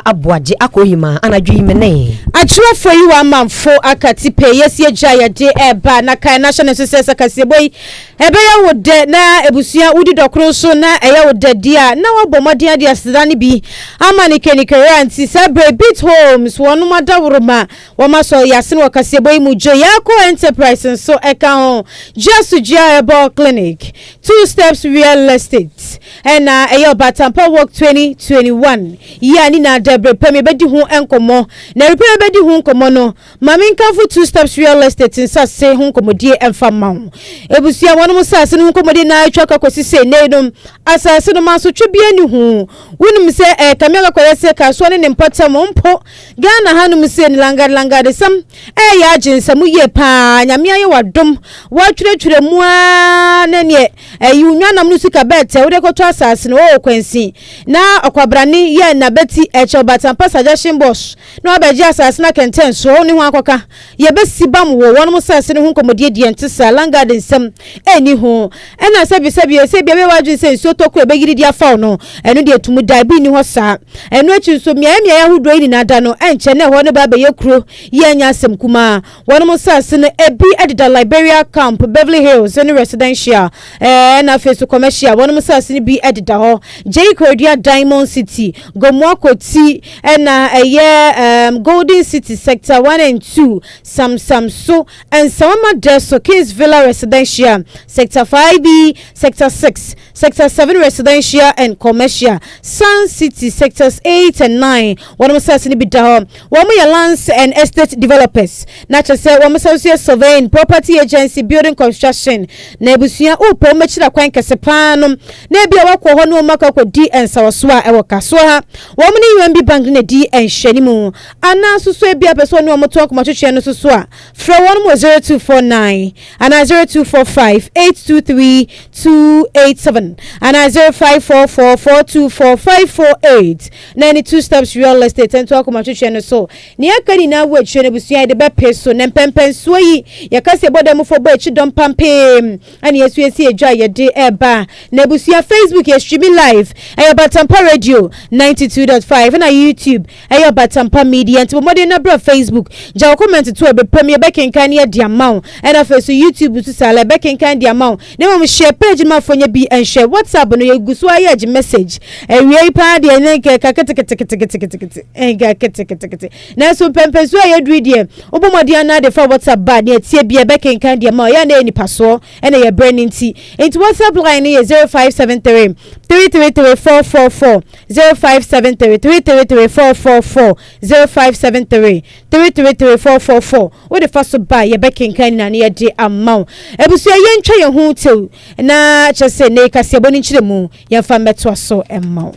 aboaje akohima anadwi mene Oforiwaa Amanfo Aketepe yesie jaya de eba na kan national success akaseboy ebe ya wode na ebusua wudi dokro so na eya wode dia na wabomode dia sedane bi amanikenikere sabre bit homes wonu madawroma wamaso yase no akaseboy mu Ayekoo enterprise so eka ho just Jia clinic 2 steps real estate and eya Obaatanpa work 2021 ya ni na debre peme bedi ho enkomo na repeme bedi ho enkomo no mami nkafu 2 steps real estate nsa se ho enkomodie emfa ma ho ebusia wonu musase no enkomodie na atwa kwakosi se nedum asase no maso twebia ni ho wonum se kamera kwese ka so ne mpota mpo Ghana hanum se ni langa de sam ya aginsam ye pa nyame aye wadom watwetwere mu a na ne unwanam no sika bete wo de koto asase no wo kwansi na akwabrane ye na beti Obaatanpa suggestion boss no abeji asase na kenten so ni ho akoka ye besi bam wo won musase ne ho komodie die ntisa langa de nsam eni ho ena sebi be wadwin se so toku ebegiri dia fa no eno de tumu dai bi ni ho sa eno achi so mia ya hudo ni na da no enche ne ho ne ba be yekro ye nya asem kuma won musase ne ebi edida Liberia camp Beverly Hills any residential na face commercial won musase ne bi edida ho Kyei Diamond City Gomwakoti ena Golden City sector 1 and 2 so and Sama Deso Kings Villa residential sector 5B sector 6 sector 7 residential and commercial Sun City sectors 8 and 9 one musase ni bidaho one lands and estate developers nature say one musase surveying property agency building construction na ebusia upo mechira kwan kesepano na bia wakwo ho no maka ko di ensawsoa ewo kaso ha wo mni UMB bank na di enhwanimu ana susu ebia person no moto akomatwetwe no susu a fra 0249 ana 0245 823 287 ana 0544424548 92 steps real estate ento akomatwetwe no so ne akani na wetwe no busua de be peso ne pempenso yi yakase bodam fo ba echi dom pampem ani yesu esi edwa ye de eba na busua Facebook ye streaming live Obaatanpa radio 92.5 na YouTube Obaatanpa media nti mo de na bra Facebook ja comment to be premier bekenkan ye dia maw na face YouTube to sala bekenkan dia maw na mo share page ma fonya bi and share WhatsApp no ye guso aye message ewie pa de nka kakete na so pempeso ye dri de obomode na de fa WhatsApp ba de tie bia bekenkan dia maw ya na ni paso na ye branding nti WhatsApp line ye 0573 333 0573 0573 what the first buy ye bekenkan na ye de amount ebusia ye ntwa ye hu tew na chese ne kase aboni nchiremu ye fa meto so emma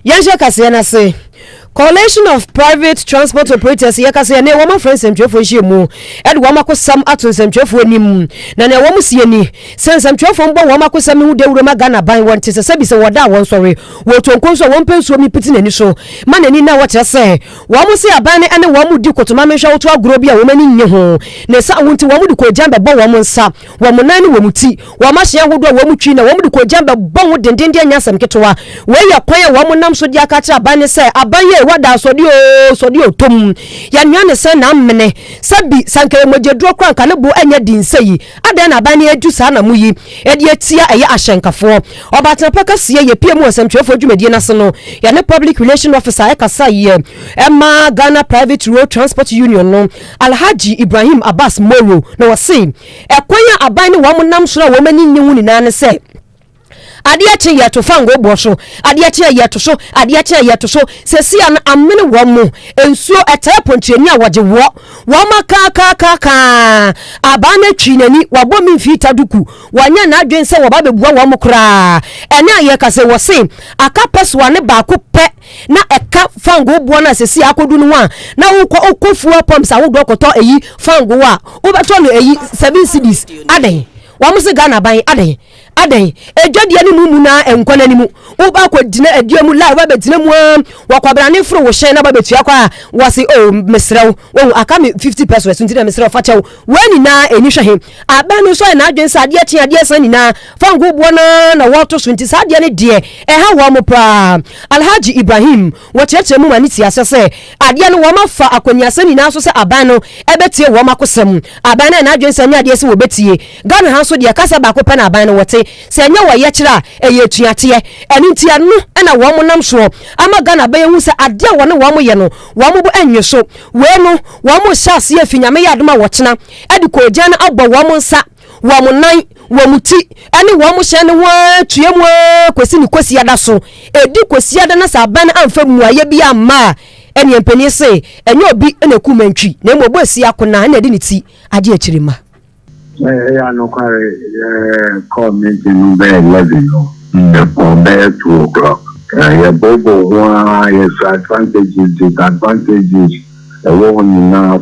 Yansha kase na se Coalition of Private Transport Operators yakase ne woma friends ntwefo hyiemu Adwoa makosam atonsam ntwefo anim na ne wom sieni sensam ntwefo mbo woma kosam hu dewuro magana ban wonte se sabi se woda won sori wo tonkonso won pensuo mi piti nani so manani na wote se wom se aban ne wom di kotoma menhwa woto agro bia womani nye ho ne sa wonti wom di ko jambe bo wom nsa wom nan wom ti wom ahye hodo wom twi na wom di ko jambe bo wo dendende anyasam ketwa we yakwan wom nam so di akacha aban ne se aban wada sodio tom ya nwane se na mene sabi sankere mojedro kran ka ne bo anya dinseyi adan na ban adu sa na muyi edi etia eye ahyenkafo Obaatanpa kase ye piemu asamtwefo dwumedie na se no ya ne public relation officer ekasa ye Emma Ghana Private Road Transport Union no Alhaji Ibrahim Abbas Moro no wase ekwanya aban ne wo nam so na wo mani nyiwu ni na ne se Adiache ya to fango bosho adiache ya to so sesi an amene womo ensuo etapo ntwani a waje wo maka abane twinani wabo mfita duku wanya na adwen se woba bebua wo kra ene ayekase wose akapes wane ba ko pe na eka fango bo na sesi akodu no a na ukofuwa pomsa wo dokoto eyi fango wa wo beto no eyi 7 cedis aden Wamusi Ghana by Ade adan edwade ani mu na enkwana ni mu wo ba kwa dina adua mu la ba betina mu wakwabrane fro wo hye na ba betua kwa wase o mesrew wo aka me 50 pesos nti na mesrew fa chew wani na eni hwe aba no so na adwen sa ade atia ade san ni na fa ngo bo na wato so nti sa ade ne de ha wo mo pra Alhaji Ibrahim wo cheche mu mani ti asese ade no wo ma fa akonya san ni na so se aba no ebetie wo ma kosam aba na adwen san ni ade se wo betie Ghana ha so de kasa ba ko pa na aba no wote se nya wo ye kira eye tuate eni nti anu na wo mo nam so ama Ghana ba yehu se ade wo ne wo mo ye no wo mo bo anwe so we no wo mo hyase afinyame ya adoma wo kena edi ko gya na abɔ wo mo nsa wo mo nan wo mo ti ene wo mo hye ne wa tue mu kwesi ni kwesi ada so edi kwesi ada na sa ban amfa mu aye bi ama ene empani se enye obi na ku mantwi na mo bo si akona na edi ni ti ade akirima ya no kware comment in be 11 no the 2 o'clock ya bobo wa yes advantages disadvantages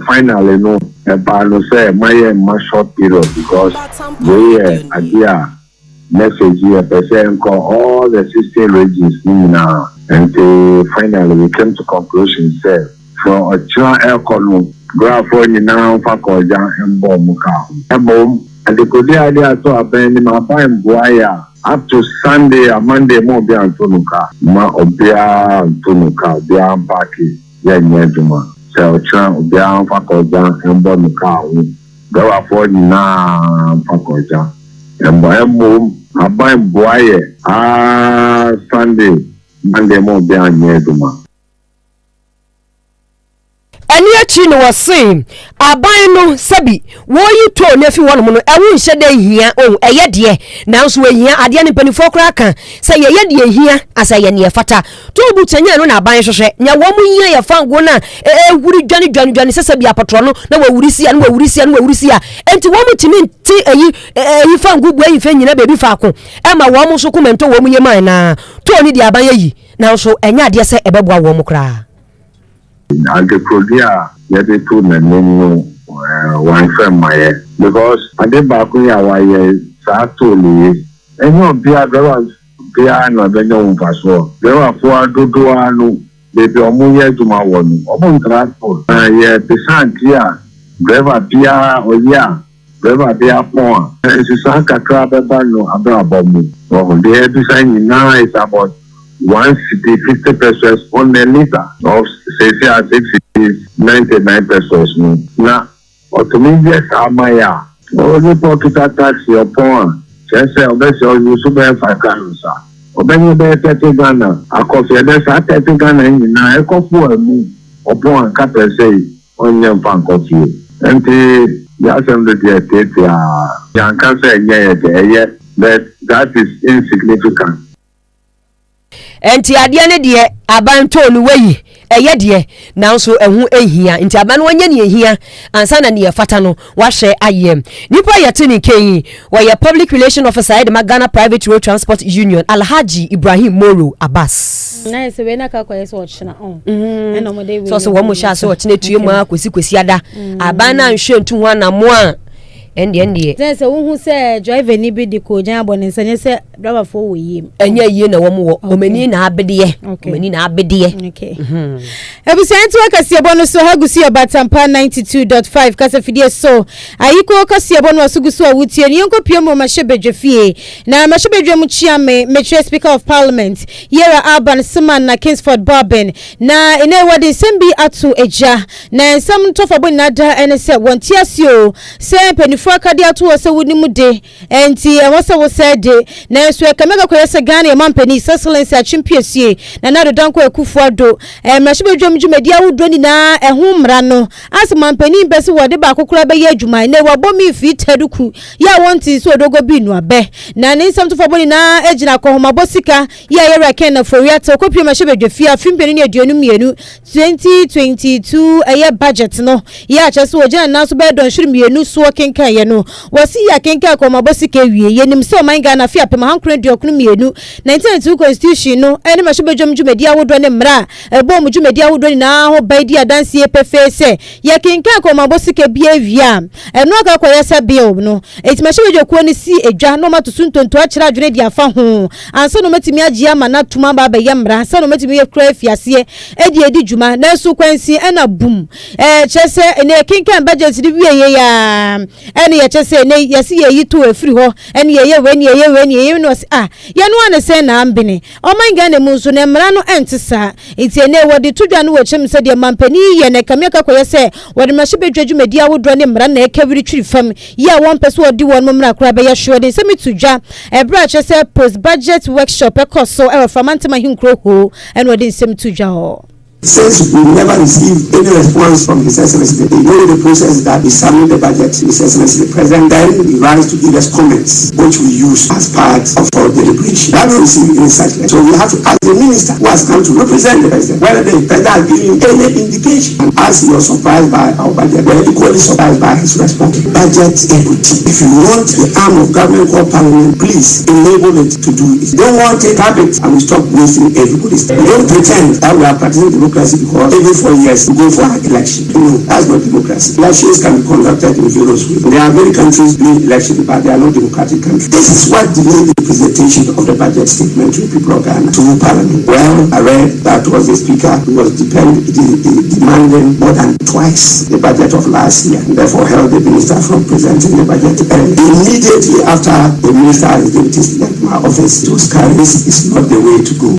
finally no no say my short period because we idea message here person call all the 16 regions now and finally we came to conclusion say for a child economy graph on now for koja and bomb and the good idea to happen my fine boy up to Sunday or Monday mo be antonuka ma obia antonuka be ambaki ya nyeduma so try obia fakoja embo nuka wo be wa for na fakoja embo abai boye Sunday Monday mo be anyeduma eni achi no wose aban no sabi wo yi to na fi wono no ewu nhye da hia eye de nanso ehia ade ne panifo kra kan se ye de hia asa ye ne fata to bu tanya no na aban hwehwe nya wo mu hia ye fango na wuri dwane se sabi apatro no na wawuri sia no wawuri sia enti wo mu timi ti eyi fango bu eyi fe nyina bebi fa ko e ma wo mu so komento wo mu ye man na to ni de aban yi nanso enya ade se ebeboa wo mu kra and the Korea yet to no one friend my because I did back when I was Satoli and no beer there was beer no venue so there were 4 dodo baby omuye to my one obon transport yeah the san here driver beer or yeah driver beer pon is sanka crab no abroad oh they design now is about 1 city 50 pesos on a liter of say 99 pesos na automatic amaya o pocket tax your pon say obese you so be 5 cans obeni be 30 Ghana akofi ede sa 30 Ghana na ekofu amu opon ka pese onye fan coffee enti ya semde de tete ya kan say ye that is insignificant. Enti ade ne de abanto no wayi eye de nanso ehu ehia enti aban wanya ne ehia ansa na ne fata no wahwe ayem nipa yete ne Kyei wa public relation officer de Ghana Private Road Transport Union Alhaji Ibrahim Moro Abbas na se we na ka kwaye so china eno mo de we so wo mo sha so china tue mu kwesi ada aban na nhwe ntu ho na mo a ende se wo hu se driver ni bi di ko jan abone nse se driver fo wo yim enya yie na wo mo omani na abede omani na abede okay ebusantu akase bono so hagusi Obaatanpa 92.5 kasa fidie so Ayekoo Kase3 asugusu awutie ni yonko piemo mashebedwefie na mashebedwe mu Kyeame Metro Speaker of Parliament Yera Urban Siman na Kingsford Bourbon na ene wadi sembi atu eja na sam tofabo nada ene se wontiasio se penifo akade atu wose wuni mude enti wose wose de na so ekamega koyese Ghana mampani excellence achimpiesie na nado danko ekufuado mashebedwe mjumedi awudo ni na ehumra no as mampani bese wode ba kokura be ye adwuma na wabomi fit heduku ya wonti so dogo bi no abe na ne sam tofabo ni na ejina ko homabosika ya yera ken na Oforiwaa to kopie mashebedwe fia fimpeni ne aduonu mienu 2022 budget no ya cheso ojana na so be don hwiri mienu so kenkan ye no wasi ya kenka akoma sika wie yenim se oman Ghana fi apem hankro diokunu mienu 1992 constitution no ene mahwebedwom dwumedi awodo ne mra ebo mu dwumedi awodo ni na ho baidi adanse pefe se ya kenka akoma sika bia wia eno aka koye se bill no eti mahwebedwokuo ni si edwa no matosu ntonto akira adwene dia fa ho ansa no matimi agye ama na tuma ba ba yamra ansa no matimi ye kra afiase edi dwuma na so kwansi ena boom chese ene kenka budget di wie ya ene ye chese ene yesi ye yitu efiri ho ene ye we no ye no ane se na ambene oman Ghana mu so ne mra no entesa enti ene wodi tudwa no wachem se de mampani ye ne kameka koye se wodi mahwebedwumedi awodo ne mra na ekawiri twiri fam ye won pese wodi won mra kra be ye hwe de se mitudwa ebra chese post budget workshop ekoso e famantema hinkro ho ene wodi nsem tudwa ho. Since we never received any response from His Excellency, the only process that we submit the budget to His Excellency the President, then we rise to give us comments, which we use as part of our deliberation. That we receive any such letter. So we have to ask the minister who has come to represent the President, whether the President has given any indication. And as he was surprised by our budget, we are equally surprised by his response. Budget equity. If you want the arm of government called Parliament, please enable it to do it. Don't want it, have it, and we stop wasting everybody's time. We don't pretend that we are practicing democracy because every 4 years we go for an election. No, that's not democracy. Elections can be conducted in various ways. There are many countries doing elections, but they are not democratic countries. This is what delayed the presentation of the budget statement to the people of Ghana to Parliament. Well, I read that was the Speaker who was demanding more than twice the budget of last year, and therefore held the Minister from presenting the budget early. Immediately after the Minister and his deputies left my office, it was carried. This is not the way to go.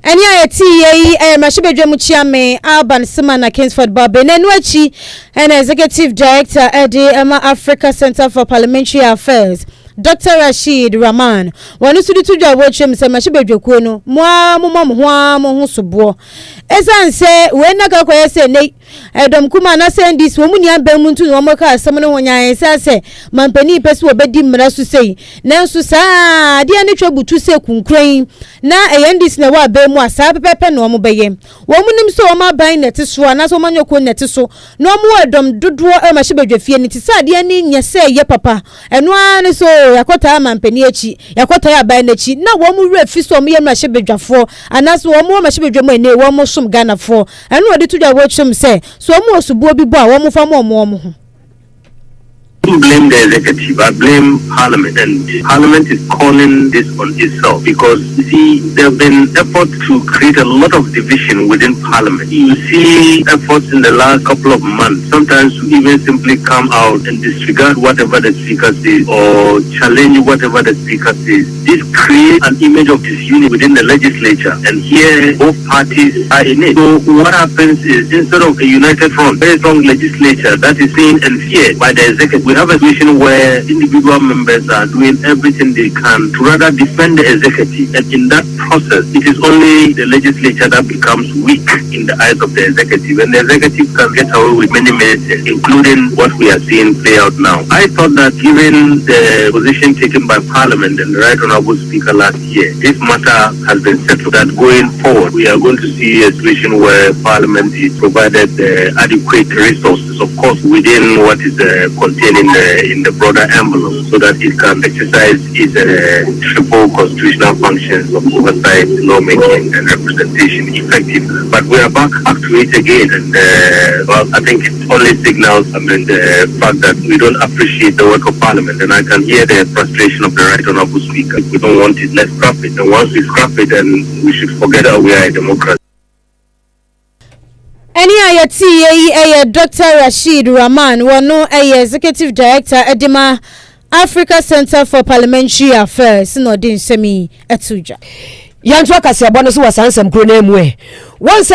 Any Kyei mahwebedwom Kyeame Alban Simana Kingsford Babe Nenuachi and Executive Director Edi Africa Center for Parliamentary Affairs Dr. Rashid Rahman wanu sudi tudwa wochem se mahwebedwokuo no mo ho sobo esanse we na ka koye se nei edom kuma na se ndis wo muni amba mu ntu no mo ka asem no wonya ensase mampani pese obedi mra so sei nanso saa de ani twabutu se kunkran na eyendis na wa ba mu asa pepepe no mo beye wo munim so o ma ban neti so na so manyoko neti so no mo edom dodo mahwebedwafie ni ti sa de ani nya se ye papa eno ani so yakota mampani achi yakota ya ban nachi na wo mu refi so mo ye mahwebedwafo anaso wo mo mahwebedwam ene wo mo som Ghana fo eno odi tudwa wo chim se so mo osubo bi bo a wo mo fa mo ho. I don't blame the executive, I blame Parliament, and Parliament is calling this on itself because you see there have been efforts to create a lot of division within Parliament. You see efforts in the last couple of months, sometimes to even simply come out and disregard whatever the speaker says or challenge whatever the speaker says. This creates an image of disunity within the legislature, and here both parties are in it. So what happens is instead of a united front, very strong legislature that is seen and feared by the executive, we have a situation where individual members are doing everything they can to rather defend the executive, and in that process, it is only the legislature that becomes weak in the eyes of the executive, and the executive can get away with many things, including what we are seeing play out now. I thought that given the position taken by Parliament and the Right Honourable Speaker last year, this matter has been settled, that going forward, we are going to see a situation where Parliament is provided adequate resources, of course, within what is contained in the broader envelope, so that it can exercise its triple constitutional functions of oversight, lawmaking, and representation effectively. But we are back to it again, and well, I think it only signals, the fact that we don't appreciate the work of Parliament, and I can hear the frustration of the Right Honourable Speaker. If we don't want it, let's scrap it, and once we scrap it, then we should forget that we are a democracy. Any Kyei Dr. Rashid Rahman wano Executive Director Edema Africa Center for Parliamentary Affairs no din semi etuja Yancho Kase abono so wasansam kro na emu won se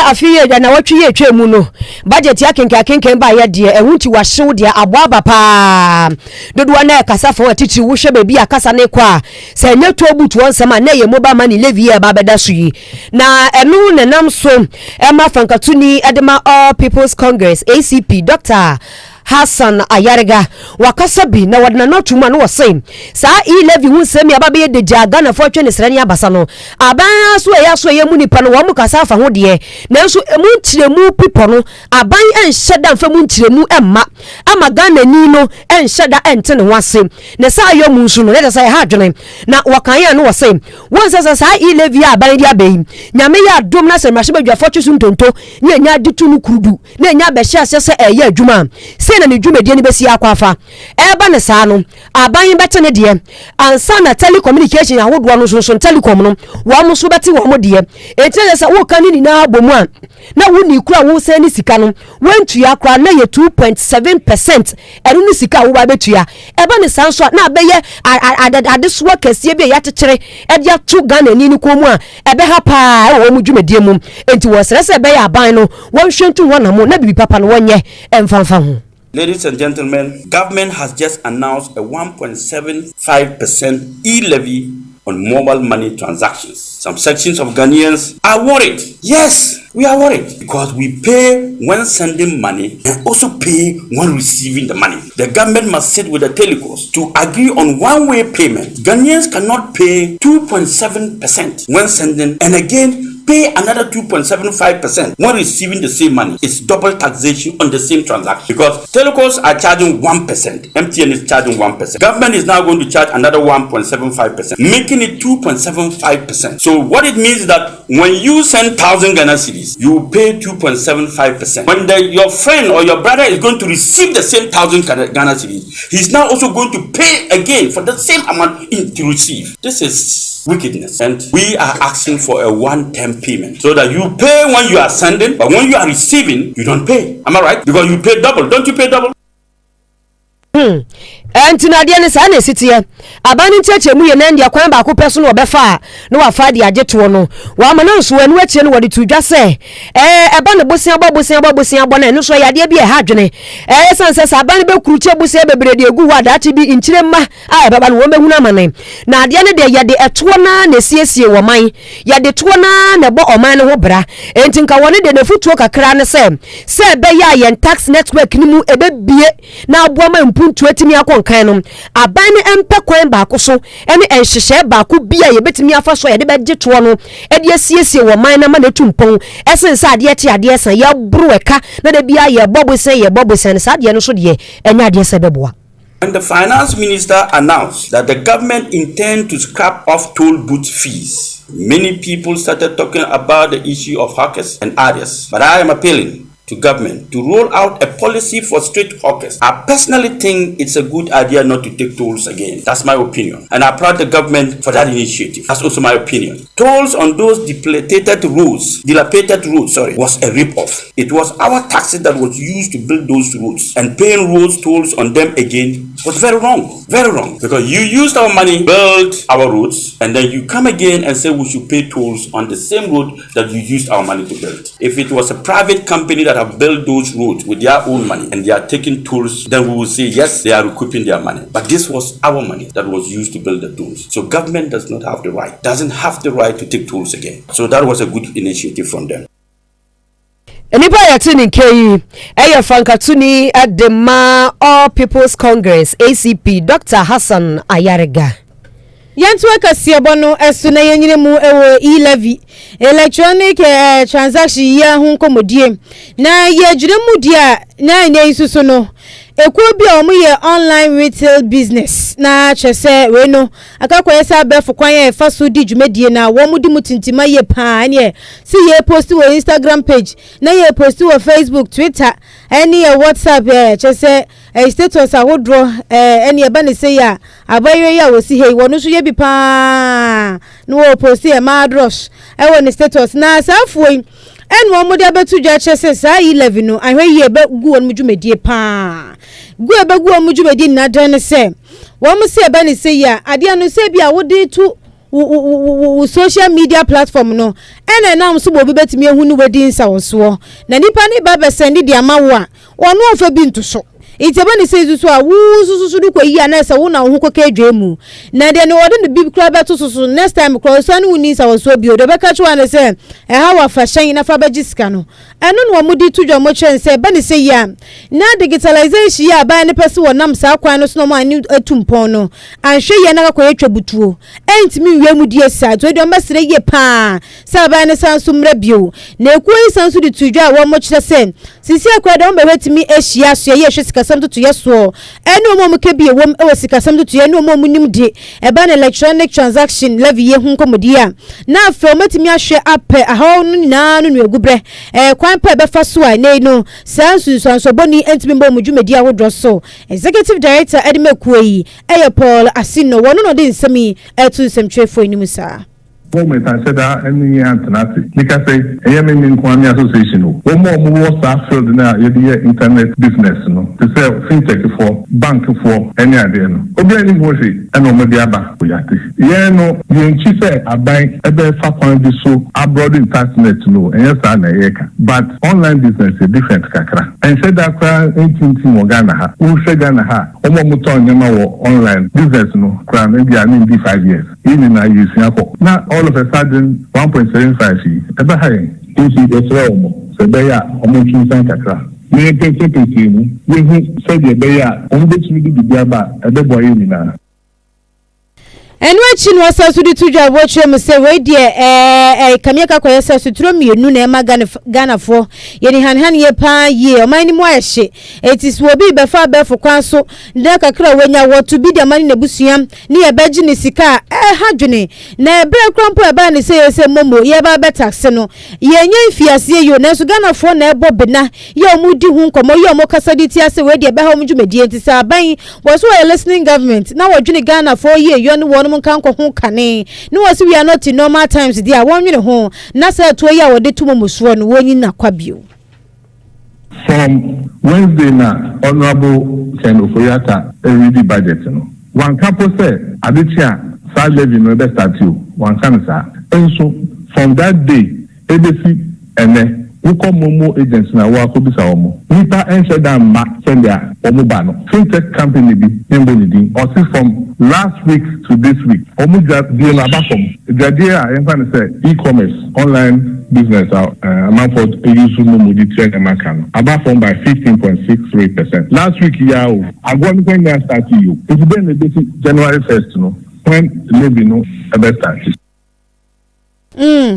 afiye da na watwe etwa mu no budget ya kenken ba ya de ehunti wa hyew de aboaba pa dodo na kasa fo atiti wo hwe ba bi akasa ne kwa se nya to butu onsam na ye mobile money levy ya ba beda so yi na enu nenam so ema fankatuni edema All People's Congress ACP Dr. Hassan Ayarega wakasa bi na wadna no tuma no wose saa e-levy hu semi ababe de jagana fo twene srani abasa no aban so ya so ye mu nipa no wo mu kasa afa ho de na so emu ntiremu pipo no aban enhyeda mfa mu ntiremu emma ama Ghana ni no enhyeda ente ne wase na saa yo mu nsu no let say ha dwene na wakan ya no wose won sasa saa e-levy aban dia abai nyame ya dom na se mahye badwa fo twisu ntonto nya nya ditu no kurudu na nya be hye ase se eye adwuma se na ne dwumedie ne besi akwafa eba ne saa no aban bete ne de ansa na telecommunication ahodo no so telecom no wo mo so bete wo mo de etele se wo kan ni na abomu a na wo ni kura wo se ni sika no wantua akra na ye 2.7% enu ni sika wo ba betua eba ne saa so na abeye adeso kase bi ya tekere e de ato Ghana ni komu a ebe ha pa wo mo dwumedie mu enti wo sere se be ya aban no wo hwentu ho na mo na bibi papa no wonye emfanfa ho. Ladies and gentlemen, government has just announced a 1.75% e-levy on mobile money transactions. Some sections of Ghanaians are worried. Yes, we are worried because we pay when sending money and also pay when receiving the money. The government must sit with the telecos to agree on one-way payment. Ghanaians cannot pay 2.7% when sending and again pay another 2.75% when receiving the same money. It's double taxation on the same transaction because telecos are charging 1%, MTN is charging 1%. Government is now going to charge another 1.75%, making it 2.75%. So what it means is that when you send 1,000 Ghana cedis, you pay 2.75%. When your friend or your brother is going to receive the same 1,000 Ghana cedis, he's now also going to pay again for the same amount to receive. This is wickedness, and we are asking for a one-time payment so that you pay when you are sending, but when you are receiving, you don't pay. Am I right? Because you pay double. Don't you pay double? Antina dia ne sa na sitie abani ncheche mu ye na ndia kwan ba ko peso no obefa no wafa dia ageto no wa ma na nso anu achie no wode tudwa se eba ne bosia bo na enu so yade bi e ha dwene sanse sa abani be kuruche bosia bebre de egu wa dachi bi nchire ma a baba no wo mehuna amane na ade ne de yade eto na na siesie wo man yade to na bo oman ne ho bra enti nka woni de na futuo kakra ne se be ya ye tax network ni mu ebe bie na abo ma mpuntu atimi akon kan no aban ne empe kwan ba ko so ene enhyehye ba ko bia ye betimi afa so ye de beje to no e de asiesie wo man na ma na tumpon esense ade te ade san ya bru eka na de bia ye bobosen sa ade no so de enya ade se beboa. When the finance minister announced that the government intend to scrap off toll booth fees, many people started talking about the issue of hawkers and others. But I am appealing to government to roll out a policy for street hawkers. I personally think it's a good idea not to take tolls again. That's my opinion. And I applaud the government for that initiative. That's also my opinion. Tolls on those dilapidated roads, was a rip-off. It was our taxes that was used to build those roads, and paying roads tolls on them again was very wrong. Very wrong. Because you used our money, build our roads, and then you come again and say we should pay tolls on the same road that you used our money to build. If it was a private company that have built those roads with their own money and they are taking tolls, then we will say yes, they are recouping their money. But this was our money that was used to build the tolls. So government does not have the right, doesn't have the right to take tolls again. So that was a good initiative from them. Enipa yatini Kyei eye Frankatuni at the All People's Congress ACP Dr. Hassan Ayarega. Yantu akasiebo no esu na yenyine mu ewo e-levy electronic transaction ya hu nkomodie na ye jure mu dia na ne isusu no ekuo bi omu ye online retail business na chese we no akakwa esa Baffour kwan ye fa so di dwumedie na wo mu di mutintima ye pa ne si ye post wo Instagram page na ye post wo Facebook Twitter any WhatsApp chese status ahodro any eba ne say ya abayo ya wo si hey wo no so ye bi pa no wo post e ma drosh e wo ne status na safuoi en wo mo de abetu dwa chese sa e-levy no ahwe ye be gu won mu dwumedie pa gu ebe gu won mu dwumedie na dan se wo mo se eba ne say ya ade anu se bia wo de to social media platform no ene na so bo betimi ehu ni wedi nsa wo so na nipa ni ba be send di ama wo a wono ofa bi nto so itebani say so a wo susu du ko yi anasa wo na ho ko kedwemu na de no wode no bib kra beto susu next time kro so anu ni sa wo so bi o de be ka chwa ne say ha wa fa hyen na fa ba gisika no eno no mo di tudwo mo chen say bani say ya na digitalization ya ba ne pese wo nam sa kwan no so no mo ani atumpon no anhwe ye na ka yetwa butuo entimi wie mu di esa to de mbasire ye pa sa ba ne sanso mra bio na ekuyi sanso di tudwo a wo mo kire say sisi akwa de mo be wetimi ehia so ye hwe sikasam to yeso eno mo ke bi wom e sikasam to ye no mo nim di e ba na electronic transaction levy ye hu komodi a na afro metimi ahwe ape aho no na no egubre kwan pa be fa so a nei no sanso boni entimi mbo mudwumedi ahodro so executive director Ayekoo yi Paul Asino wono no de nsemi etu nsemtwefo enim saa government and said that any alternative. Like I say, Kyeame Kwame Association. One more field now, internet business, to sell fintech for bank for any idea. Obi any moshi and omedi aba oyati. Yeah no, you say I buy ebe fa so abroad internet no, and yes na yeka. But online business is different kakra. And said that anything Ghana ha, who say Ghana ha, omo muton nyama wo online business no, kra maybe I need 5 years. Even I use now all of a sudden 1.75 ever high into the realm so they are almost kakra me pete we said they are on this we do the aba e boy ni na enwe chi no asaso di tudwa wo chrem se we de kamiaka kwa yesa suturo mienu na ema Ghana fo ye ni han ye pa ye o man ni mo ahye etis wo bi be fa be fo kwan so de kakra wenya wo to bi de man na busuam ni ye beji ni sika hadwene na ebre krampo e ba ni se momo ye ba be tax no ye nya fiase yo na so Ghana fo na ebo bena ye o mu di hu nkomo ye o mo kasa di ti ase we de be ha o mu dwumedi enti sa ban wo so a listening government na wo dwene Ghana fo ye yo ni wo kanko hu kane no was we are not in normal times there one you ho na say to ya wo de tumo musuo no wonyi na kwabio from Wednesday na honorable Ken Oforiwaa read the budget no one couple say adichia sa levy no be start you one can say and so from that day edesi ene uko momo agents na wa ko bisa omo nipa enche da ma send ya omo ba no fintech company bi nembo ni din or see from last week to this week omo just be na ba from the idea I can say e-commerce online business Amanfo use momo di trend amakan about from by 15.63%. Last week ya o agwon when ya start you it been the January 1st no when maybe no about start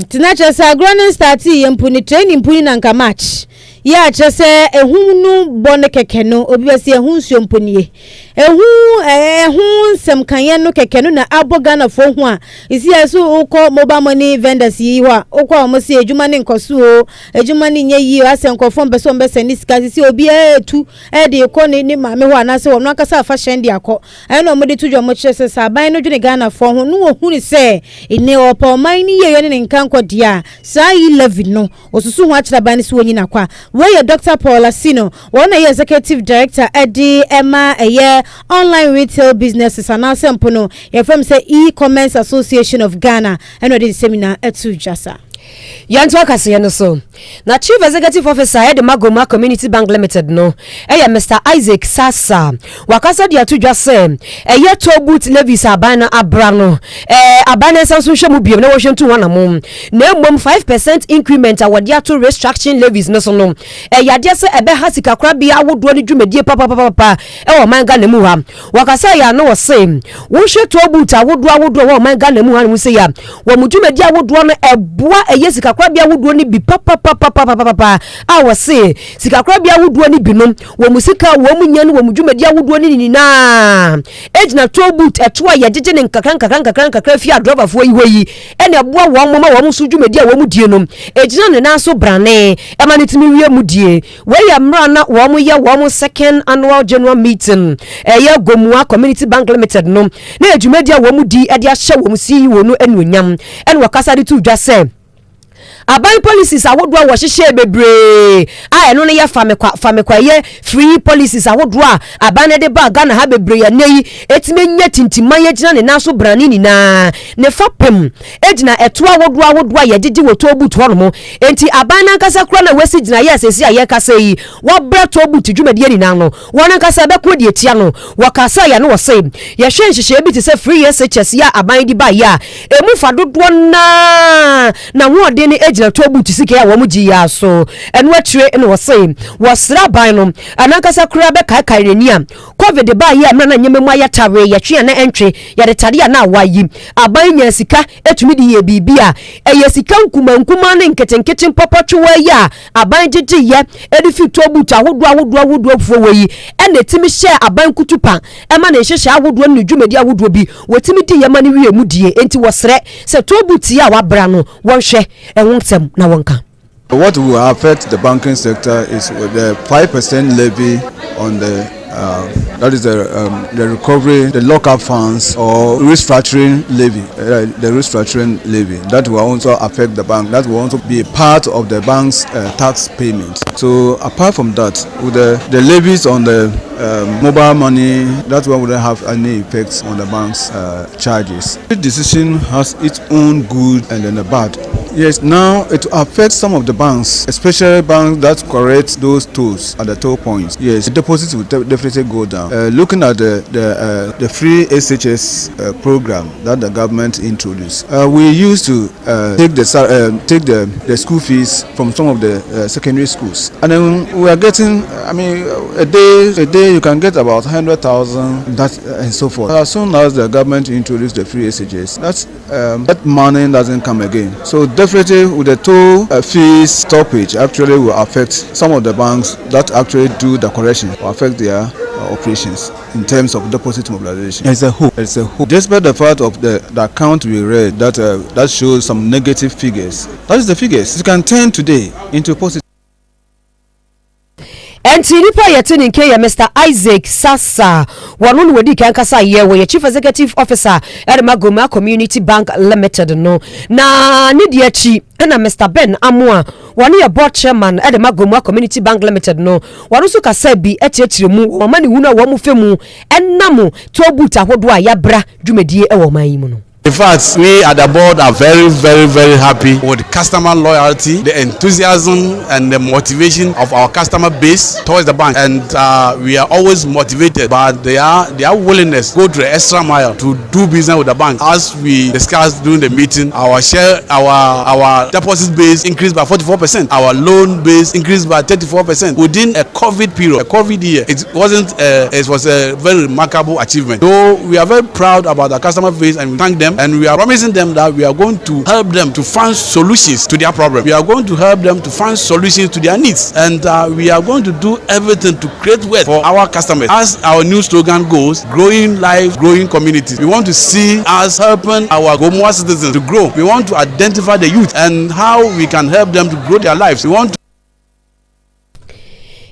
tinacha sa gronin starti yempuni training puni nanka match ya chese ehunu bone keke no obi besi ehun so mpuni ehun sem kanye no keke no na aboga na fo hu a isi aso ukọ mobile money vendors yi wa ukọ omosi ejuma ni nkoso ejuma ni nye yi asenkofo mbeso mbese ni sika isi obi etu de ko ni maame ho anase wo no akasa afa hyen de akọ ayi no omode tudwo mo chese sa ban no dwene Ghana fo ho no ohun ni se ine opa man ni ye ne nkanko dia sa yi level no osusu ho akira ban so onyi na kwa where Dr. Paul Asino, one executive director at the Emma online retail businesses and Asempono, from say e-commerce association of Ghana, and what is seminar at Sujasa. Ayekoo Kase3 so na chief executive officer at the Magoma Community Bank Limited no Mr. Isaac Sasa wakasa dia tudwa se to boot levies abana abrano abana sanso hwemu biem na wo hwentu wana mom na mbom 5% increment awadia to restructuring levies no so no yade se ebe ha sika kra bia wodo ne dwumedie papa wo manga na mu ha wakasa ya no wo se wo hwe to boot awodo wo manga na mu ha mu se ya wo mudwumedie awodo no eboa sika kwa bia wuduo ni bi papa awose sika kwa bia wuduo ni binom wo musika wo munya ni wo mudwumadi awuduo ni na ejina to boot eto a yejeje ne nkakran fi adroba fo yi ene boa wo moma wo musu dwumadi a wo mudie nom ejina ne na so brane e ma nitimi wie mudie we ya mra na wo mu ye wo mu second annual general meeting ye Gomua Community Bank Limited no na ejumadi a wo mudi e de ahye wo mu CEO no enuonyam ene wakasa de tu dwa se aban policies awodo a wo hyehyɛ bebre a eno ne ya famekwa ye free policies awodo a aban ne de ba Ghana ha bebre ya nei etime nya tintima ye gina ne naso brani ni na ne fapem ejina eto awodo a ye didi wo to but hono enti aban na nkasa kura na wesi gina ye asesi Ayekoo Kase yi wo bra to but dwumadie ni na no wona nkasa be ko die tia no wakasa ya no wo se ye hwe nhyehyɛ bi te se free SHS ya aban di ba ya emu fa dodo na wo de ne ejina to but sike ya wo mu gi ya so eno atire ne wo se wo sra ban no anankasa kura be kai reni a covid ba ya na nyememu ayatare ya twe na entwe ya de tade ya na wayi aban nya sika etumi di ye bibia eye sika nkuma ne nketenkete popotwe ya aban gigi ye edifi to but awodo fo weyi ene timi hye aban kutupa ema na hyehyɛ awodo ne dwumadi awodo bi wotimi di ye mane wie mu die enti wo sre se to but ya wabra no wonhwɛ ehonsem na wonka. What will affect the banking sector is the 5% levy on that is the recovery, the lock-up funds or restructuring levy, the restructuring levy. That will also affect the bank. That will also be a part of the bank's tax payment. So apart from that, with the levies on the mobile money, that one wouldn't have any effects on the bank's charges. This decision has its own good and then a bad. Yes, now it affects some of the banks, especially banks that correct those tolls at the toll points. Yes, the deposits will definitely go down. Looking at the free SHS program that the government introduced, we used to take the school fees from some of the secondary schools, and then we are getting, I mean, a day you can get about 100,000, that and so forth. As soon as the government introduced the free SHS, that money doesn't come again. So definitely with the toll fees stoppage actually will affect some of the banks that actually do the correction, or affect their operations in terms of deposit mobilization. It's a hope. Despite the fact of the account we read that shows some negative figures, that is the figures. You can turn today into positive. Enti nipa yete ni Kyei Mr. Isaac Sasa wano no wadi kan kasa ye we chief executive officer Odomankoma Community Bank Limited no na ne de achi na Mr. Ben Amoa wano ye board chairman Odomankoma Community Bank Limited no wano so kasa bi etietire mu o mani hu na wo mu femu enam to buta hodo a yabra dwumadie e wo man yi mu no. In fact, we at the board are very, very, very happy with customer loyalty, the enthusiasm and the motivation of our customer base towards the bank. And we are always motivated by their willingness to go to the extra mile to do business with the bank. As we discussed during the meeting, our deposit base increased by 44%. Our loan base increased by 34% within a COVID period, a COVID year. It was a very remarkable achievement. So we are very proud about our customer base and we thank them. And we are promising them that we are going to help them to find solutions to their problem. We are going to help them to find solutions to their needs. And we are going to do everything to create wealth for our customers. As our new slogan goes, growing lives, growing communities. We want to see us helping our Gomoa citizens to grow. We want to identify the youth and how we can help them to grow their lives. We want to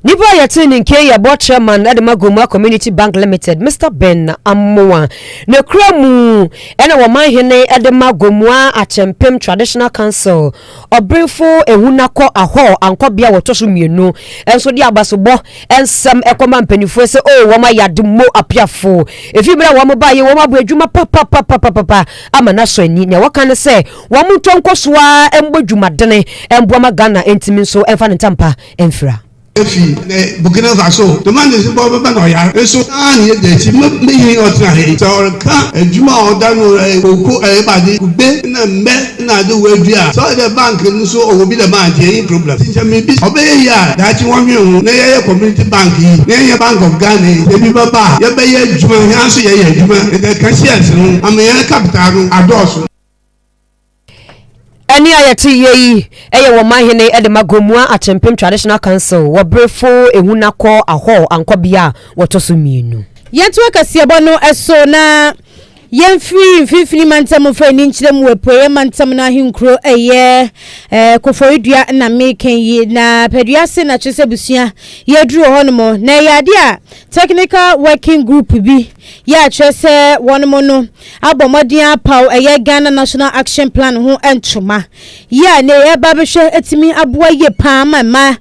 Nipa yete ni Kyei board chairman Odomankoma Community Bank Limited Mr. Ben Amoa ne kramu ena wo man hene Odomankoma Achempem Traditional Council obrefo ehunakọ ahọ ankọbia wotoso mienu enso di abasobo ensem ekoma mpanifo se o wo ma yademo apiafo efibra wo mo baye wo ma bo adwuma papa ama na so ani ne wakane se wo mo tonkosoa embo dwumadene embo ma Ghana entimi so emfa ne tampa emfira Kofi Burkina Faso the man is about no ya so ani de ti me yin otra he so ka ejuma odanu oko badi gbe na mbe na do wadua so the bank no so o bi the man dey problem tinja me bi obey ya that you want me na ye community bank yi na ye Bank of Ghana e bi baba ye be ye ejuma ya so ye ejuma the cashiers no am ye capital no adoso Ani ayati yeyi eye wo mahene Odomankoma Achempem Traditional Council wo brefo ehunakọ ahọ ankọbia wotoso mienu yentu akasiebo no eso na yen free fifini mantam for an inch them we pray mantam na hinkro Oforiwaa na making ye na pediase na chese busia ye drew honomo na yadia technical working group bi ya chese wonomo no abomodian paw Ghana National Action Plan ho entoma ya ne e ba behwe etimi aboa ye pa ma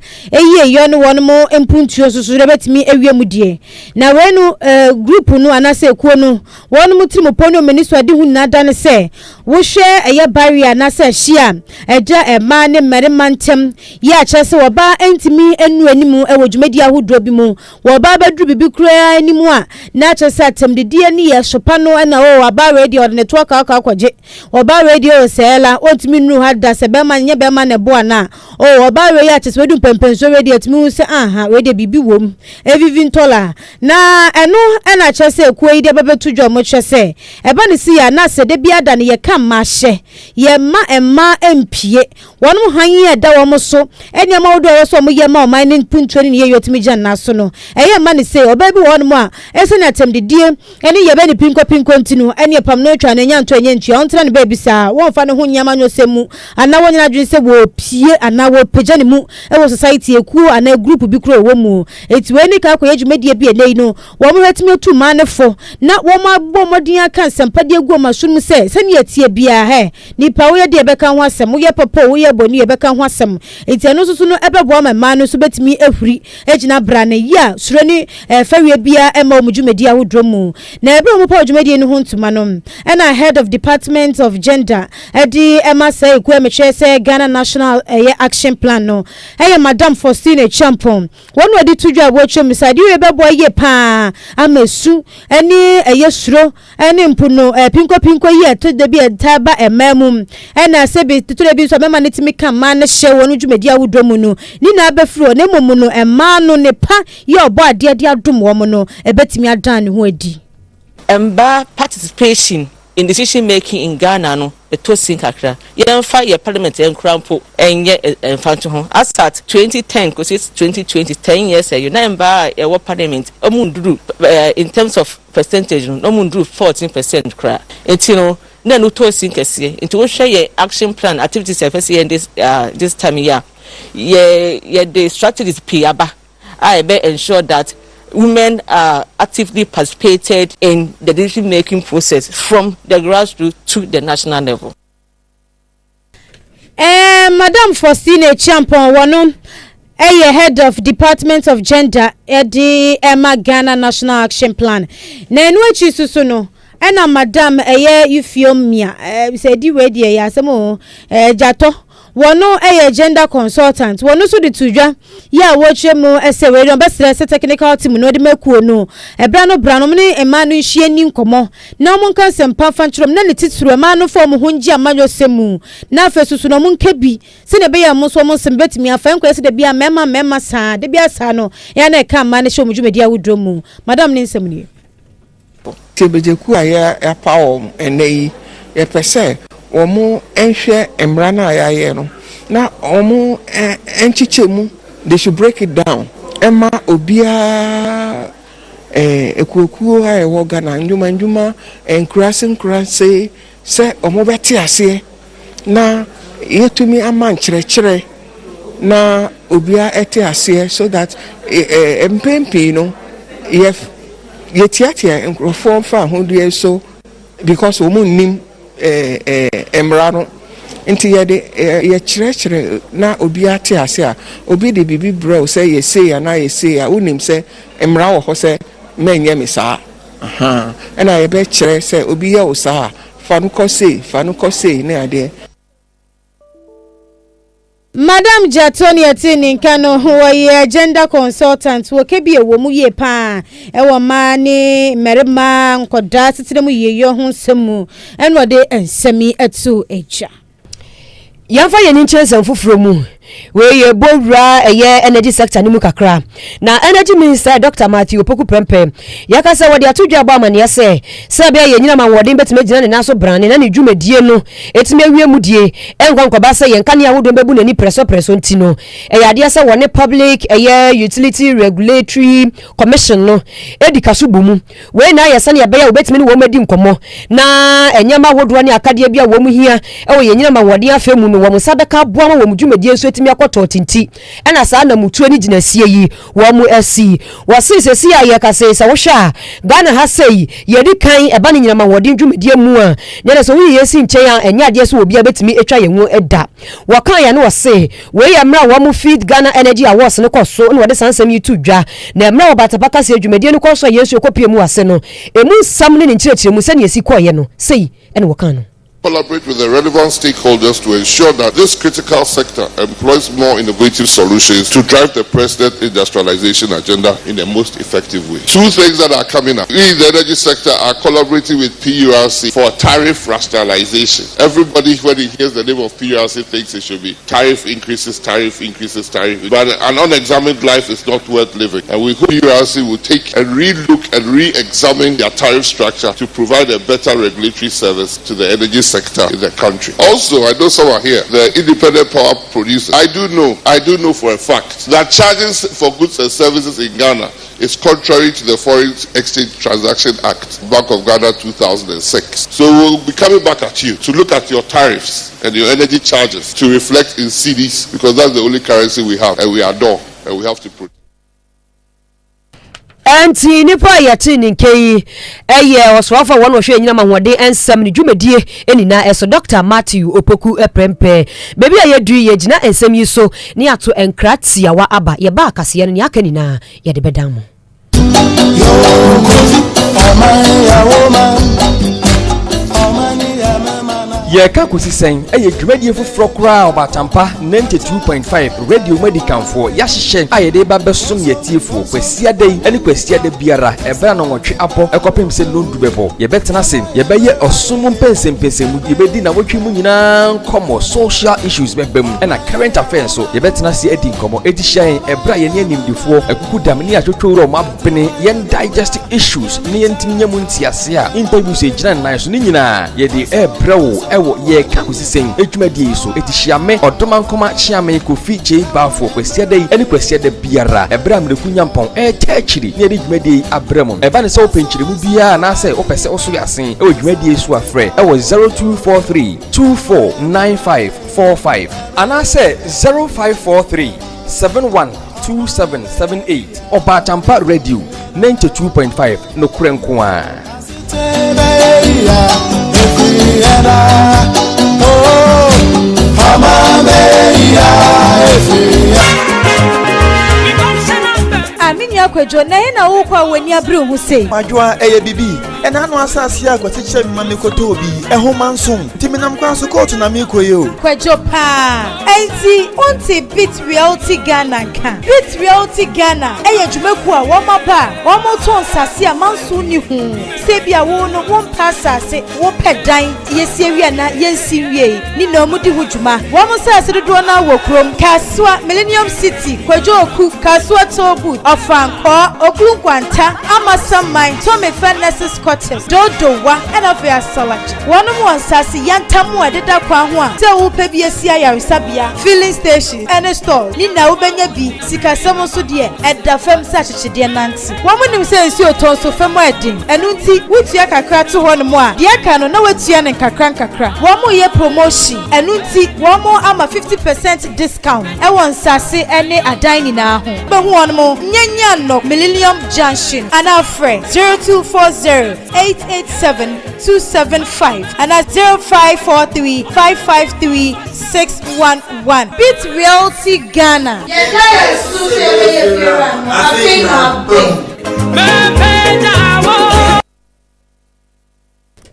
yo no wonomo empuntuo susure betimi ewiamudie na wenu group no anase ekuo no wonomo tiri mopono meniso ade hu nada ne se wo hwe barrier na se hia eja ema ne merima ntem ya chese wo ba entimi enu animu ewo dwumadi ahodo bi mu wo ba badru bibi kura animu a na chese atemdedie ne ye sopa no na wo ba radio de network akwaje wo ba radio sela ontimi nu hada se be ma nye be ma ne bo na wo ba radio chese wedum pempenso radio timi se aha radio bibi wom evivi ntola na eno na chese ekuo ide bebetu dwo chese eba ne si ya na se de bia da ne ye ka ma hye ye ma emma empie wonu han ye da wo mo so enia ma wodo wo so mo ye ma o man puntu ne ye yotimi gyan na so no eye ma ne se oba bi wonu mo a ese na temdedie ene ye be ne pinko ntinu ene pam no twa na nya nto nya ntua ontra ne ba bisa won fa ne ho nyama nyo semu ana wonyina dwen se wo pie ana wo peja ne mu e wo society eku ana group bi kro wo mu eti we ni ka ko ye dwumedie bi enei no wo mo hetimi otu manefo na wo ma bo modin aka nsempade egu ma sunmu se ne etie bia he nipa wo ye de beka ho asem wo ye papa wo ye boni ye beka ho asem eti eno susu no ebebo ma no so betimi ehuri ejina bra na ya suro ni fawie bia ema omudwumedi ahodromu na ebro mo pa dwumedi no ho ntuma no na head of department of gender edi ema say Kyeame se Ghana National Action Plan no madam Faustine Champon wonu edi tudwa wo chom sade we bebo ye pa amesu eni suro eni mpuno pinko ye to de bia taba emamum na se bi tuture bi so mema netimi kan ma ne hye wonu dwumedi ahodromu no ni na abafro ne momu no ema no ne pa ye obo ade adom wo mo no ebetimi adan ne ho adi emba participation in decision making in Ghana no to sinkakra yemfa ye parliament enkrampo enye enfanto ho as at 2010 cause it's 2020 10 years ago na emba e wo parliament omunduru in terms of percentage no omunduru 14% kra etino na no to sinkese into wo hwe ye action plan activities FSC in this time year ye the strategies piaba I be ensure that women are actively participated in the decision-making process from the grassroots to the national level. Madam Faustine Champon, one head of Department of Gender at the Ghana National Action Plan. Nenu chisusuno. Ena madam Euphemia said di we die ya samo jato wono gender consultant wono so de tudwa ya woche mu ese we don besre technical team no de makuo no bra no ne ema no hie ni nkomo na mo nka sempa fanchrom na ne tituru ema no form ho ngi amanyo semu na afesusu no mo nka bi se ne be ya mo so mo sembetimi afa nko ese de bia mema sa de bia sa no ya na ka ma ne hye omudwumedi awodro mu madam ne nsem ni Tebejeku ya pawo enei ye pese omo enhwe emra na ayaye no na omo enchichemu they should break it down ema obia ekuokuo ha ewo Ghana njuma enkrase se omo beti ase na yetumi ama nkyerɛkyerɛ na obia ete ase so that empempi no yetiatia nkrofo fa hodue so because omu nim emra no nti ye kyerɛkyerɛ na obi ate ase a obi de bibi bro say ye say ya na ye say ya unim say emra wo ho say menye me saa na ye be kyerɛ say obi ye wo saa fa no kɔ say na ade. Madam Jatoni atini nkano wo gender consultant wo kebi ewo mu ye pa ewo ma ni merima nkoda titire mu ye yo ho nsemu eno de ensemi etu eja Yamfa ye ni nkyensem foforo mu we ye bowra eye energy sector ni mu kakra na energy minister Dr. Matthew Opoku Prempeh yakasa wode atodwa ba amane se bia ye nyina ma wode betime gina ne naso brane na ne dwumadie no etime awie mudie enkwankwa se ye nkane awodo bebu nani preso ntino eyade se wone public eye utility regulatory commission no edikaso bomu we na ye sane abeya obetime ne wo madi nkomo na enyama wodo ne akade bia wo mu hia ye nyina ma wode afemu no wo musadaka boa ma wo mu dwumadie so etime akoto tinti ena sa na mutuo ni gina sie yi wo mu asi wase se Ayekoo Kase3 wo hwa Ghana ha sei yedi kan eba ne nyina ma wode dwumadie mu a nyana so wi yesi nchen a enya ade so obi abetimi etwa yenwu eda wo kan ya ne wase we ya mra wo mu feed Ghana Energy Awards ne koso ne wode sansam yi tu dwa na mra Obaatanpa Kase dwumadie ne koso yesu ekopie mu wase no emu sam ne nchirechire mu se ne yesi koye no sei ene wo kan no collaborate with the relevant stakeholders to ensure that this critical sector employs more innovative solutions to drive the president's industrialization agenda in the most effective way. Two things that are coming up. We in the energy sector are collaborating with PURC for tariff rationalization. Everybody, when he hears the name of PURC, thinks it should be tariff increases. But an unexamined life is not worth living. And we hope PURC will take and re-look and re-examine their tariff structure to provide a better regulatory service to the energy sector in the country. Also, I know some are here, the independent power producers. I do know for a fact that charging for goods and services in Ghana is contrary to the Foreign Exchange Transaction Act, Bank of Ghana 2006. So we'll be coming back at you to look at your tariffs and your energy charges to reflect in cedis, because that's the only currency we have and we adore and we have to protect. Anti nipa yati ni Kyei oswafa won ohwe nyina mahode ensam ni dwumadie enina eso Dr. Matthew Opoku Prempeh bebi ayedu ye gina ensam yi so ni ato enkratia wa aba ye ba akase ne aka nina ye de bedam Ayekoo Kase3 eye dwumadie foforo kra Obaatanpa 92.5 radio medical for yahye ayede ba besom yetiefo kwasiade eni kwasiade biara ebra no nwotwe apo ekopem se londu bebo ye betena se ye beye osum mpensempensemu ye bedi na wotwe mu nyina komo social issues bebem ena current affairs so ye betena se edi komo edihyan ebra ye ne animdifo ekukudam ne atwotworo ma bene ye digestive issues ne yentimnya mu ntiase a interview se gina nan so ne nyina ye di ebra wo Ayekoo Kase3 edwumadie so Kyeame Odomankoma Kyeame Kofi Kyei Baffour kwasiade eni kwasiade biara ebra mreku nyampon etachiri ne edwumadie abramo eba ne se openchire mu bia na se opese oso yasen edwumadie so afre ewo 0243 249545 ana se 0543 712778 Obaatanpa radio 92.5 no kurenkwa Aminya kwadwo na na wo kwa wani abre hu sei Adwoa eye bibi ena no asase a kwatiche mma mekoto obi ehoma nsom timinam kwa so court na mekoye o kwadwo pa enti onti bit reality Ghana kan bit reality Ghana eye dwumaku a wo maba wo moton sase a manso ni hu se bia wo no wo pasase wo pedan yesie wi na yensi wie ni na omudi hudwuma wo mo sase dodo na wo krom Kaswa Millennium City kwadwo oku Kaswa Tobu Ofanko Okunkwanta Amasamman Tommy Furnaces Cottage Dodowa and Afia Salach one of one sassy yantamu adeda kwa ho te wo pe bi asia yaresabia filling station and stores ni na wo benya bi sikasam so de edda fam sa chichide nanti wo mo nim se nsi oton so fam adin enu nti wutua kakra to ho no mo a de aka no na watua ne kakra wo mo ye promotion enu nti wo mo ama 50% discount e won sase ene adan ni na ho be ho no mo nyanya no Millennium Junction and our friend 0240-887-275 and at 0543-553-611 Beat Realty Ghana.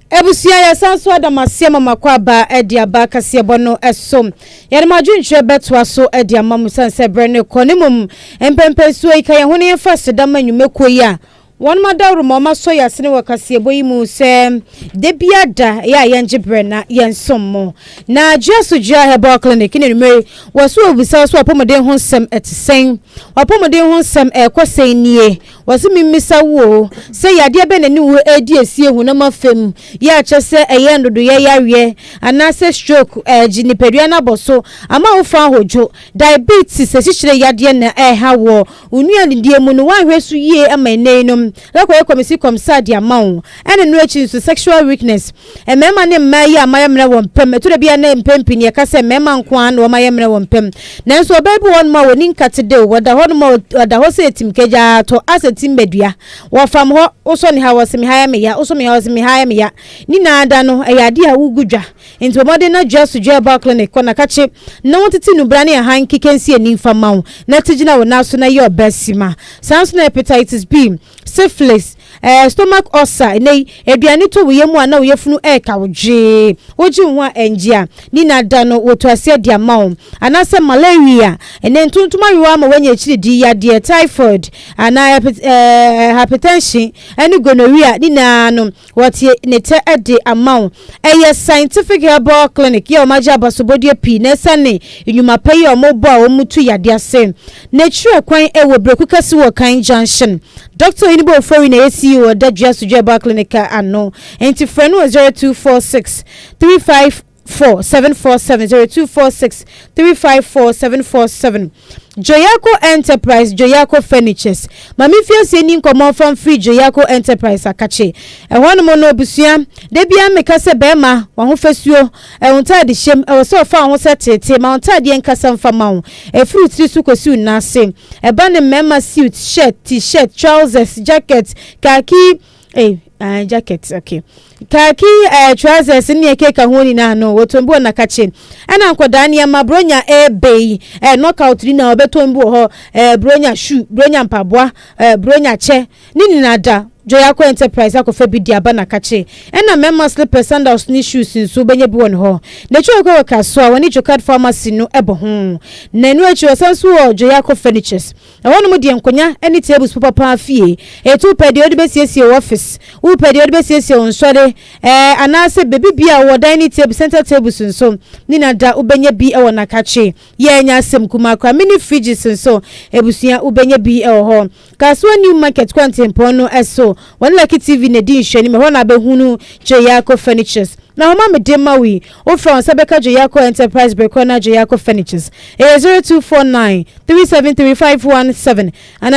Ebusia ya sanso adamasia mama kwa ba edi abaka siebono esom ya maju nchire betwa so edi amamu sanse brene konimum empempe so ika ya hone first dama nyumekuo ya one mother mama so ya sene wakase boyi mu se de biada ya yenjibre na yensom na jesu jia herbal clinic ni numeri waso obisa so apomode ho nsem etisen apomode ho nsem ekosen nie wasi mimisa wo se yade be nani wo edi esie hu na mafem ya chese eye ndodo ye yawe anase stroke jinipadua na boso ama wo fa hojo diabetes esichire yade na ha wo unua ndie mu no wanhwesu yie ama enenum lako yekomisi komsa dia mawo ene no achi so sexual weakness emema ne mmayi amayemre wo mpem eto de bia na mpempini ye kase emema nkwa na amayemre wo mpem nanso obabu won ma woni nkatede woda ho no ma woda ho se etimkeja to asetim bedua wo fam ho oso ne ha wo se mi haya me ya oso me ha wo se mi haya me ya ni na ada no eyade a wugudwa into mode na just Herbal Clinic kona kache na wotiti nu brane ya han kikensi eni fama wo na tigina wo na so na ye obesima sans na hepatitis B syphilis stomach ulcer nei eduane to wo yemu ana wo yefunu ka woje woji ho enjia ni na da no woto ase dia mawo anase malaria ene ntuntuma yiwa ma wanya chiri di ya de typhoid ana hypertension ani gonorrhea ni na no wotie ne te ede amawo scientific herbal clinic ye o maja basobodie pi na sane enyuma paye o mobo a o mutu yade ase nature kwan wo breku kase wo kan junction Dr. Inibo Oforiwaa na CEO Adwoa Herbal Clinic ano enti freno 0246 354 747 Joyako Enterprise Joyako Furnitures mami fiase ni nkomo from free Joyako Enterprise akache ehwanu mo no obusua de bia meka se bema wa ho fasuo ehunta shem so fa ho setete ma hunta de enkasa mfa ma ho fruit ri su kosi unase eba ne mema suit shirt t-shirt trousers jacket khaki jacket okay khaki trousers ni ekeka ho ni na no wotombo na kache ana nkoda ni amabronya bay knockout ni na obetombo ho bronya shoe bronya mpaboa bronya che ni na da Joyako Enterprise akofa bi dia ba na kache ena memma slippers sandals ni shoes nso benye bi won ho na chwe ko kaso a woni Jokad pharmacy no ebo ho na nu achi osanso wo Joyako furnitures na wonu mu die nkonya any tables papa fie etu pede odi besiesie office u pede odi besiesie onsore anase bebi bia wo dining table center tables nso ni na da ubenye bi e na kache ye nya asem kuma kwa mini fridges nso ebusia ubenye bi e ho kaso new market kwantempo no eso one like TV na din hwani me ho na behunu Joyako furnitures na homa me dema wi o from Sabeka Joyako Enterprise Brekona Joyako furnitures 0249 3735117 and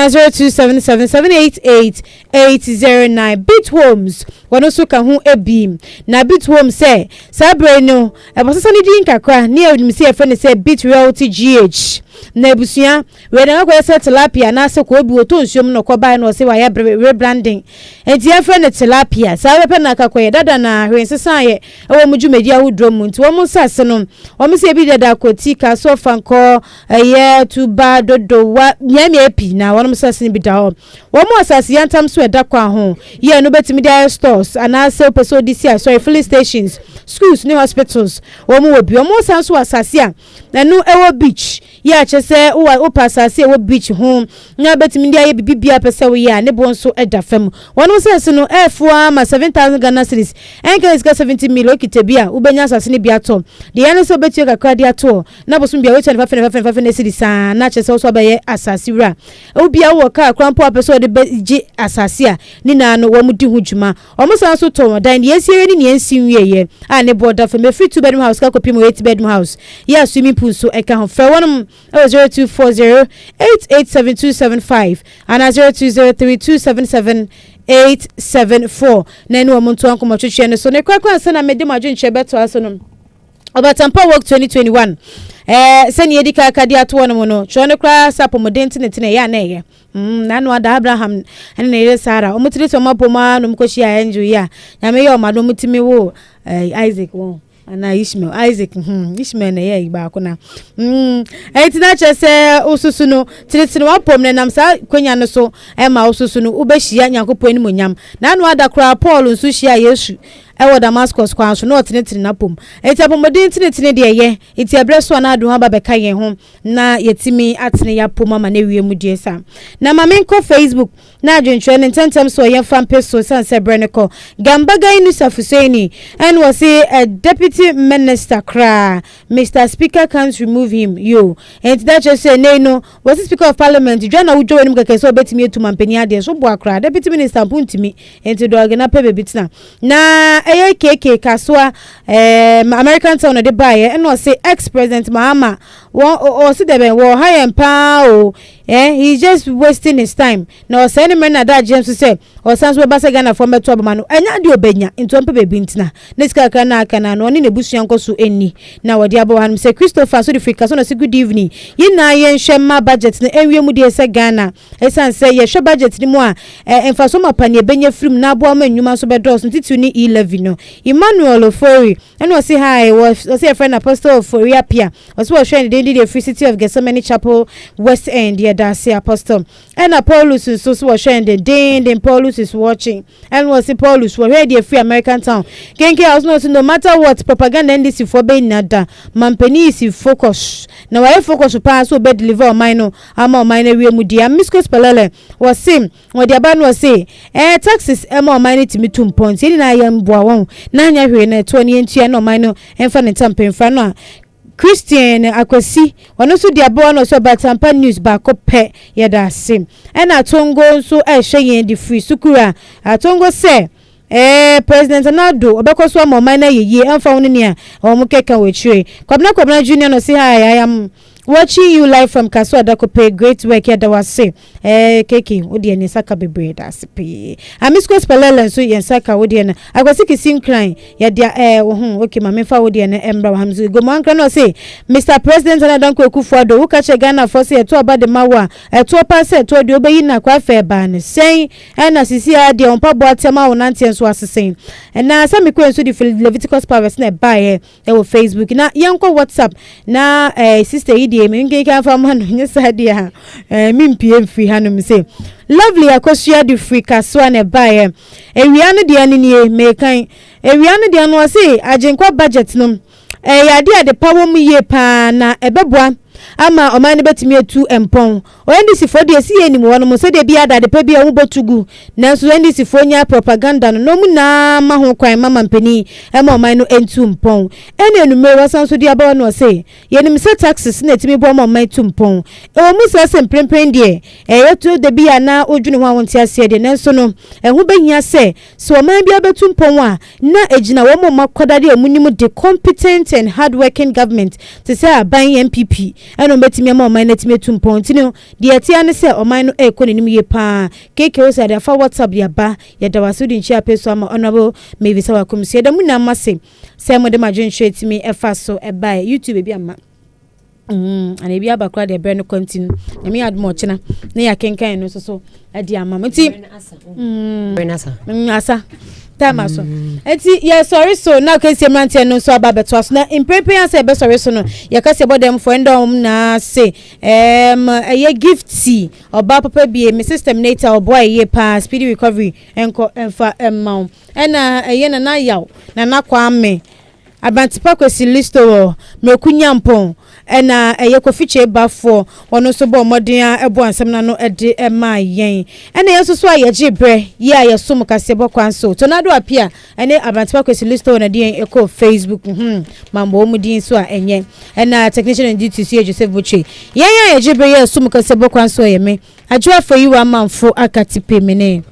0277788809 Bit Homes wanoso ka hu ebim na Bit Homes say sabre no ebosasa ni din kakra ni adimisi efene say Bit Realty GH na ebusia we na kwa se tilapia na se ko obi oto nsuom no ko bai no se wa ya rebranding enti efene tilapia sa be na kakwa dada na hwensesa ye ewo mujumedi ahudro mu nti wo mu sase no wo mu se bi dada koti ka so fanko ye tuba dodo wa nyame epi na wo mu sase ni bi da ho wo mu asase yantam so eda kwa ho ye no betimi dia stores ana se peso disia sorry filling stations schools ni hospitals wo mu obi wo mu sanso asase a na no ewo beach ya chese o pasase ewo beach ho na betimi dia ye bibia pese wo ya ne bonso eda fam wo no sase no efua ma 7000 Ghana cedis enke is 70 million kitebia ubenya asase ni bia to de ya so betu kakra dia to na bosum bia we 25 cedis na chese so abaye asase wura obia wo ka krampo apeso de beji asase a ni na no wo mudi hu djuma o mo san so to dan de yesiere ni ensi wieye a ne border fam free 2 bedroom house ka kopim 8 bedroom house ya swimming pool so eka ho fa wonum 0240887275 and 0203277874 na no omuntu anko twetwe ne so ne kwakwa sana mede madwenche beto aso no Obaatanpa work 2021 sani edika akadi ato no no chone kra sapomodent ne ya na ye na no ada Abraham ene ne Sara omutiri to mapoma no mkoshi ya enju ya nyame ye omado mutimi wo Isaac wo ana Isaac Ishmael na ye ba akona etina chese osusu no tiritiri wapom ne nam sa kwanya no so ma osusu no ubehia nyankopon ni monyam na no ada kra Paul nso hia Yesu ewo Damascus kwa so no tinitiri na pom etapomodin tinitiri de ye eti abreso na adu ha ba beka ye ho na yetimi atene ya pom ama na wie mu die sa na mamenko Facebook na adwenchwe ne tentem so ye fan peso sanse breneko gambaga inu safuseni and was a deputy minister kra Mr. Speaker can't remove him yo and that just say no was the Speaker of Parliament Jana Ujo enu keke so betimi etu mampeni ade so bo akra deputy minister puntimi enti do agena pebe bitina na Ayekoo Kase3 American town de baye and was say ex president Mahama o si debe wo high and power he's just wasting his time now send men na that James say or sans we basa Ghana for meto abama no enya de obenya into pebe bintina neska kana no ne nebusu yanko so eni na wodi abo hanum say Christopher so the Africa so na say good evening yina yen hwema budget na enwie mu de say Ghana esan say ye hwe budget ni mu a emfa so mapane benya film na abo ma nnwuma so bedos ntitu ni 11 no Emmanuel Oforiwaa and was say hi was say a friend Apostle Oforiwaa pia was what showing the Free City of Gethsemane Chapel West End yeah that's Apostle and Paulus so was showing the then Paulus is watching and was say Paulus was ready a free American town kenke house no matter what propaganda ndisi for be nada mampeni is focus na why focus pa so be deliver mine ama mine we mu dia Miskos Pelele was sim what the ban was say taxes ama mine timi 2 points ni na yam boa won na anya hwe na 20 ntua no mine emfa ne tampemfa no Christian Akwasi ono so dia bo no so Obaatanpa news ba ko pe ye da sim e na tongo so e hwe yen di free sukura atongo se President Nado obekoso amoma na yeye emfa woni ne a omo keka we chire Kwabna Junior no say hi I am watching you live from Kaso Adakope great work here that was say keki odi ne saka bebre da sipe Miskos Pelele so yen saka odi ne Akwasi kisim crying ya dia okay ma me fa odi ne embra wa hamzu go man kra no say Mr. President Anadanko Ekufuado wo ka che Ghana for say to oba de mawa to pa say to de obeyi na kwa fe ba ne sen na sisi ade on pa bo atema wo nante so asesen na sa me kwen so the Leviticus powers na ba e wo Facebook na yenko WhatsApp na sister me can from man nyesadia mimpie mfiri hanum say lovely akosua di free Kase3 na bae ewia ne de ani me kan ewia ne de no say agenkwa budget no ya de power mu ye pa na ebeboa ama omane betimi etu empon ondisi for de si eni mo no so de bia da de pa bia wo botugu nanso ondisi for nya propaganda no mu na ma ho kwan mama mpani ema omane no entu empon ene enumere wasanso de aba no say yenim se taxes na etimi bo ma omane tu empon e mu se sempremprem de yetu de bia na odwune ho awonte ase de nanso no ho behia se so omane bia betu empon a na ejina wo mo makodade emunim de competent and hardworking government to say aban MPP eno betimi ama oman na timi tumpon tino de atia ne se oman no ekononim ye pa keke o say da fa WhatsApp ya ba ya da waso di nchia peso ama honorable Mevisa wa komisi da munna mase se mo de majenhwe timi efa so e ba YouTube bi ama ana bi abakra de bre no continue na me admo china na ya kenkan no so e di ama mti asa time so enti yeah sorry so now kase mante no so ababeto so na impepe answer be sorry so no ya kase bodem for endom na say ye gifty oba papa bi me system nator oboy ye pa speedy recovery enko emfa emma ena ye na yaw na kwame Abantipa kwesi listo mekunya mpon ena Kofi Baffour ono so bo modern ebo ansem na no ede ema yen ena yeso so ayeje bre ye ayeso mukase bo kwanso to nado apia ene Abantipa kwesi listo na de eko Facebook mambo mu din so a enye ena technician and duty Joseph Boche yen ayeje bre ye so mukase bo kwanso ye me Oforiwaa Amanfo Aketepe mene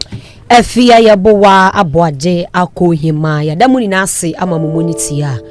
Afia ya bowa aboaje akohima ya damuni nase ama mumunitia